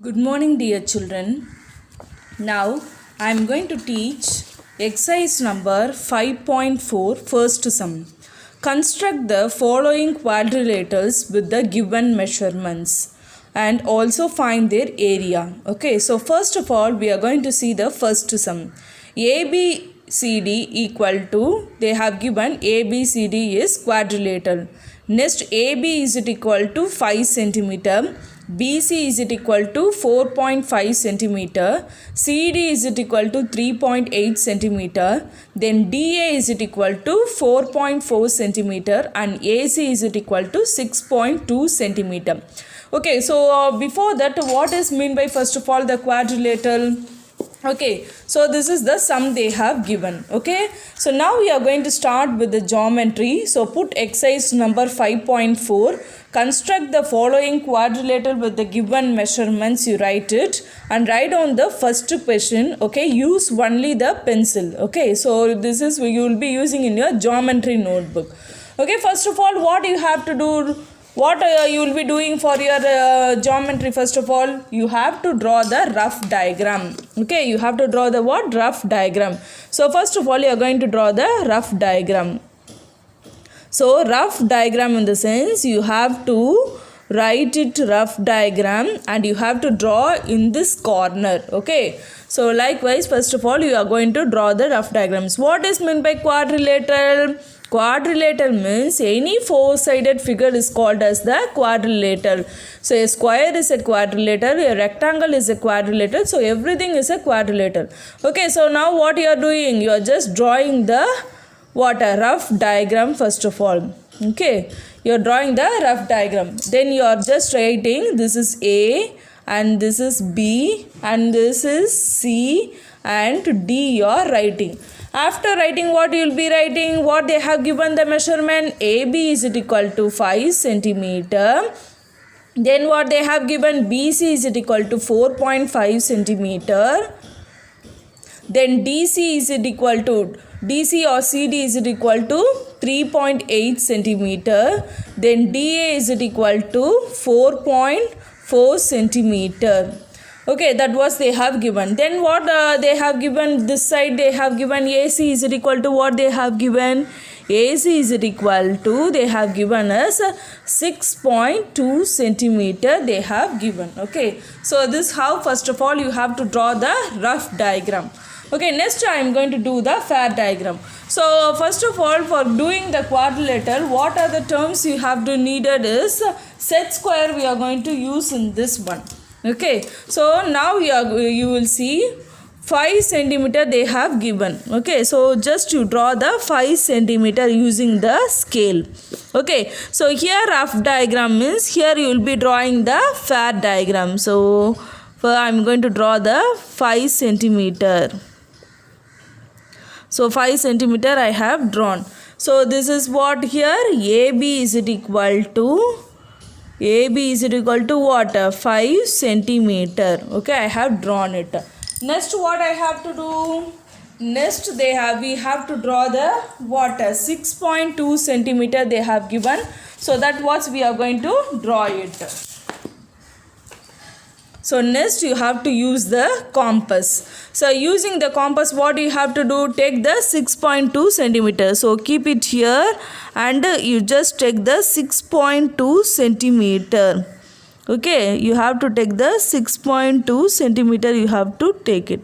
Good morning, dear children. Now I am going to teach exercise number 5.4 first sum. Construct the following quadrilaterals with the given measurements and also find their area. Okay, so first of all, we are going to see the first sum. ABCD equal to, they have given ABCD is quadrilateral. Next, AB is equal to 5 centimeter. BC is equal to 4.5 centimeter, CD is equal to 3.8 centimeter, then DA is equal to 4.4 centimeter and AC is equal to 6.2 centimeter. Okay, so before that, what is mean by first of all the quadrilateral? Okay, so this is the sum they have given. Okay, so now we are going to start with the geometry. So put exercise number 5.4. Construct the following quadrilateral with the given measurements. You write it and write down the first question. Okay, use only the pencil. Okay, so this is you will be using in your geometry notebook. Okay, first of all, what you have to do? What you will be doing for your geometry? First of all, you have to draw the rough diagram. Okay, you have to draw the what? Rough diagram. So first of all, you are going to draw the rough diagram. So rough diagram in the sense you have to write it rough diagram and you have to draw in this corner. Okay, so likewise first of all you are going to draw the rough diagrams. What is meant by quadrilateral? Quadrilateral means any four-sided figure is called as the quadrilateral. So a square is a quadrilateral, a rectangle is a quadrilateral, so everything is a quadrilateral. Okay, so now what you are doing? You are just drawing the a rough diagram first of all. Okay, you are drawing the rough diagram. Then you are just writing this is A and this is B and this is C and D you are writing. After writing, what you will be writing? What they have given the measurement? AB is equal to 5 centimeter. Then what they have given? BC is equal to 4.5 centimeter. Then DC is equal to DC or CD is equal to 3.8 centimeter. Then DA is equal to 4.4 centimeter. Okay, that was they have given. Then what they have given this side? They have given AC is equal to what they have given? AC is equal to, they have given us 6.2 centimeter they have given. Okay, so this how first of all you have to draw the rough diagram. Okay, next I am going to do the fair diagram. So first of all, for doing the quadrilateral, what are the terms you have to needed is set square we are going to use in this one. Okay, so now you will see 5 centimeter they have given. Okay, so just you draw the 5 centimeter using the scale. Okay, so here rough diagram means here you will be drawing the fair diagram. So I am going to draw the 5 centimeter. So 5 centimeter I have drawn. So this is what here? AB is equal to what? 5 centimeter. Okay, I have drawn it. Next what I have to do? Next we have to draw the what? 6.2 centimeter they have given. So that what we are going to draw it. So next you have to use the compass. So using the compass, what you have to do? Take the 6.2 centimeter. So keep it here and you just take the 6.2 centimeter. Okay, you have to take the 6.2 centimeter. You have to take it.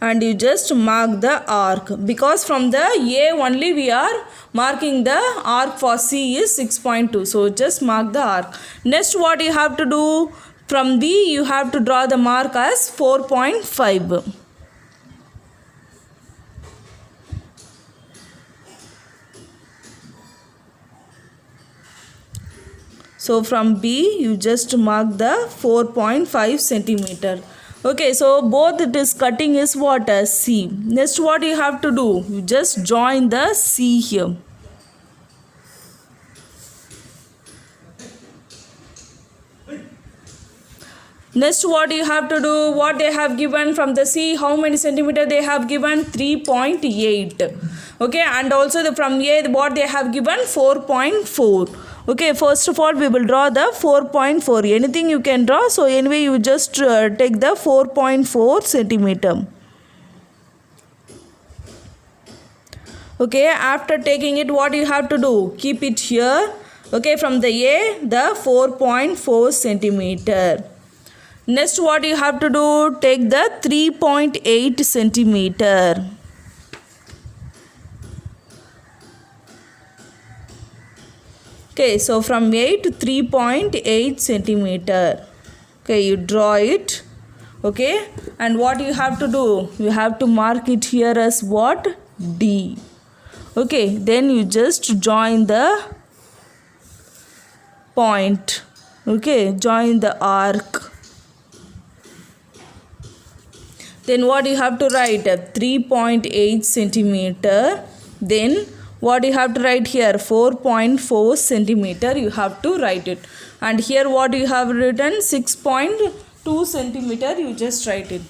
And you just mark the arc, because from the A only we are marking the arc for C is 6.2. So just mark the arc. Next what you have to do? From B you have to draw the mark as 4.5. So from B you just mark the 4.5 centimeter. Okay, so both it is cutting is what? C. Next what you have to do? You just join the C here. Next what you have to do? What they have given from the C, how many centimeter they have given? 3.8. Okay, and also from A what they have given 4.4. Okay, first of all we will draw the 4.4. Anything you can draw, so anyway you just take the 4.4 centimeter. Okay, after taking it, what you have to do? Keep it here. Okay, from the A, the 4.4 centimeter. Next, what you have to do? Take the 3.8 centimeter. Okay, so from A to 3.8 centimeter. Okay, you draw it. Okay, and what you have to do? You have to mark it here as what? D. Okay, then you just join the point. Okay, join the arc. Then what you have to write? 3.8 centimeter. Then what you have to write here? 4.4 centimeter. You have to write it. And here what you have written? 6.2 centimeter. You just write it.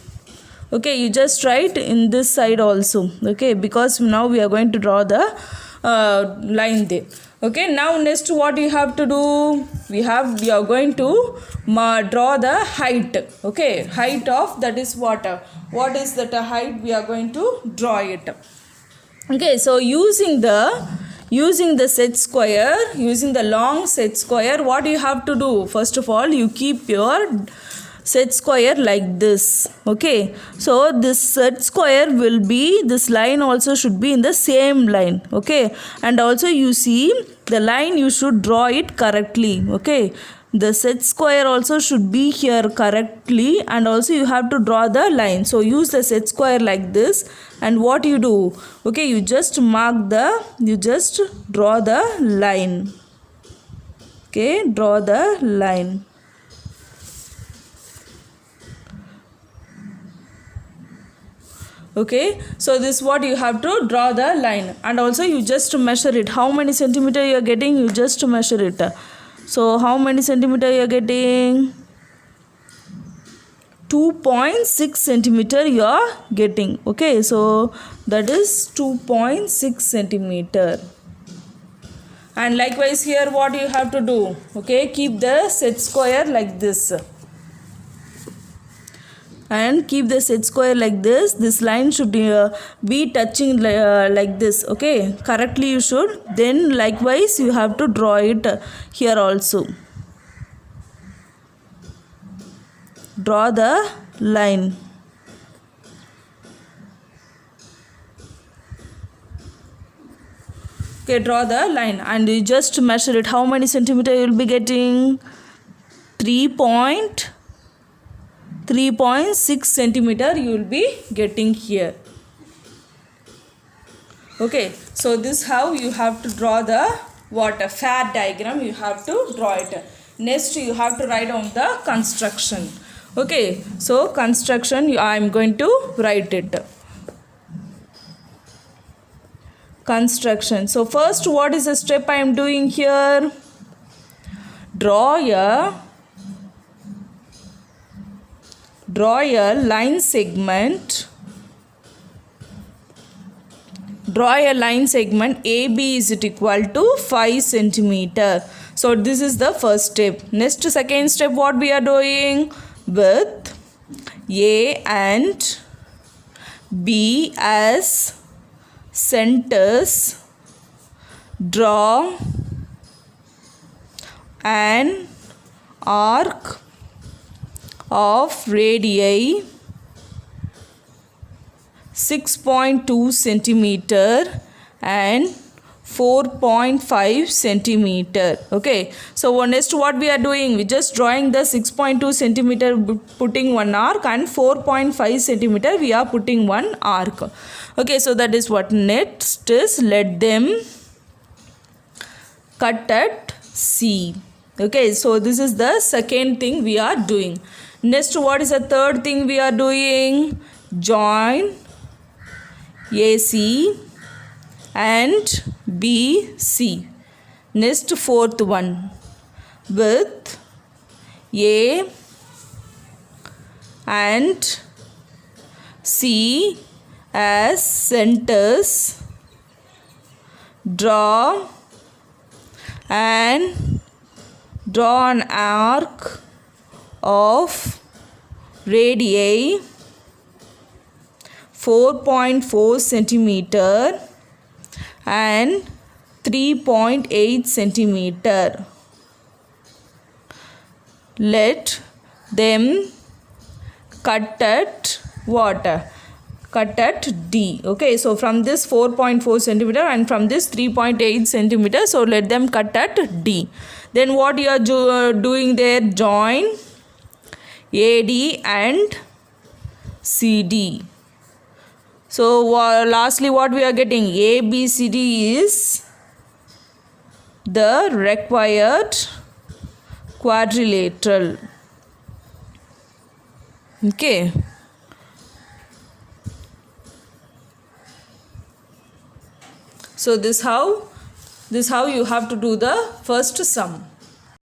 Okay, you just write in this side also. Okay, because now we are going to draw the line there. Okay, now next what you have to do? We are going to draw the height. Okay, height of, that is what is that height? We are going to draw it. Okay, so using the set square, using the long set square, what you have to do? First of all, you keep your set square like this. Okay, so this set square will be, this line also should be in the same line. Okay, and also you see the line, you should draw it correctly. Okay, the set square also should be here correctly, and also you have to draw the line. So use the set square like this, and what you do? Okay, you just you just draw the line. Okay, draw the line. Okay, so this what you have to draw the line, and also you just measure it. How many centimeter you are getting? You just measure it. So how many centimeter you are getting? 2.6 centimeter you are getting. Okay, so that is 2.6 centimeter. And likewise here what you have to do? Okay, keep the set square like this. And keep the set square like this. This line should be touching like this. Okay, correctly you should. Then likewise you have to draw it here also. Draw the line. Okay, draw the line, and you just measure it. How many centimeter you will be getting? 3.6 centimeter you will be getting here. Okay, so this how you have to draw the fat diagram. You have to draw it. Next you have to write down the construction. Okay, so construction I am going to write it. Construction. So first, what is the step I am doing here? Draw a line segment. Draw a line segment AB is equal to 5 centimeter. So this is the first step. Next, second step, what we are doing? With A and B as centers, draw an arc of radii 6.2 centimeter and 4.5 centimeter. Okay, so next what we are doing? We just drawing the 6.2 centimeter, putting one arc, and 4.5 centimeter we are putting one arc. Okay, so that is what. Next is let them cut at C. Okay, so this is the second thing we are doing. Next, what is the third thing we are doing? Join AC and BC. Next, fourth one, with A and C as centers, draw an arc of radii 4.4 centimeter and 3.8 centimeter. Let them cut at what? Cut at D. Okay, so from this 4.4 centimeter and from this 3.8 centimeter, so let them cut at D. Then what you are doing there? Join AD and CD. So lastly what we are getting? ABCD is the required quadrilateral. Okay. So this how you have to do the first sum.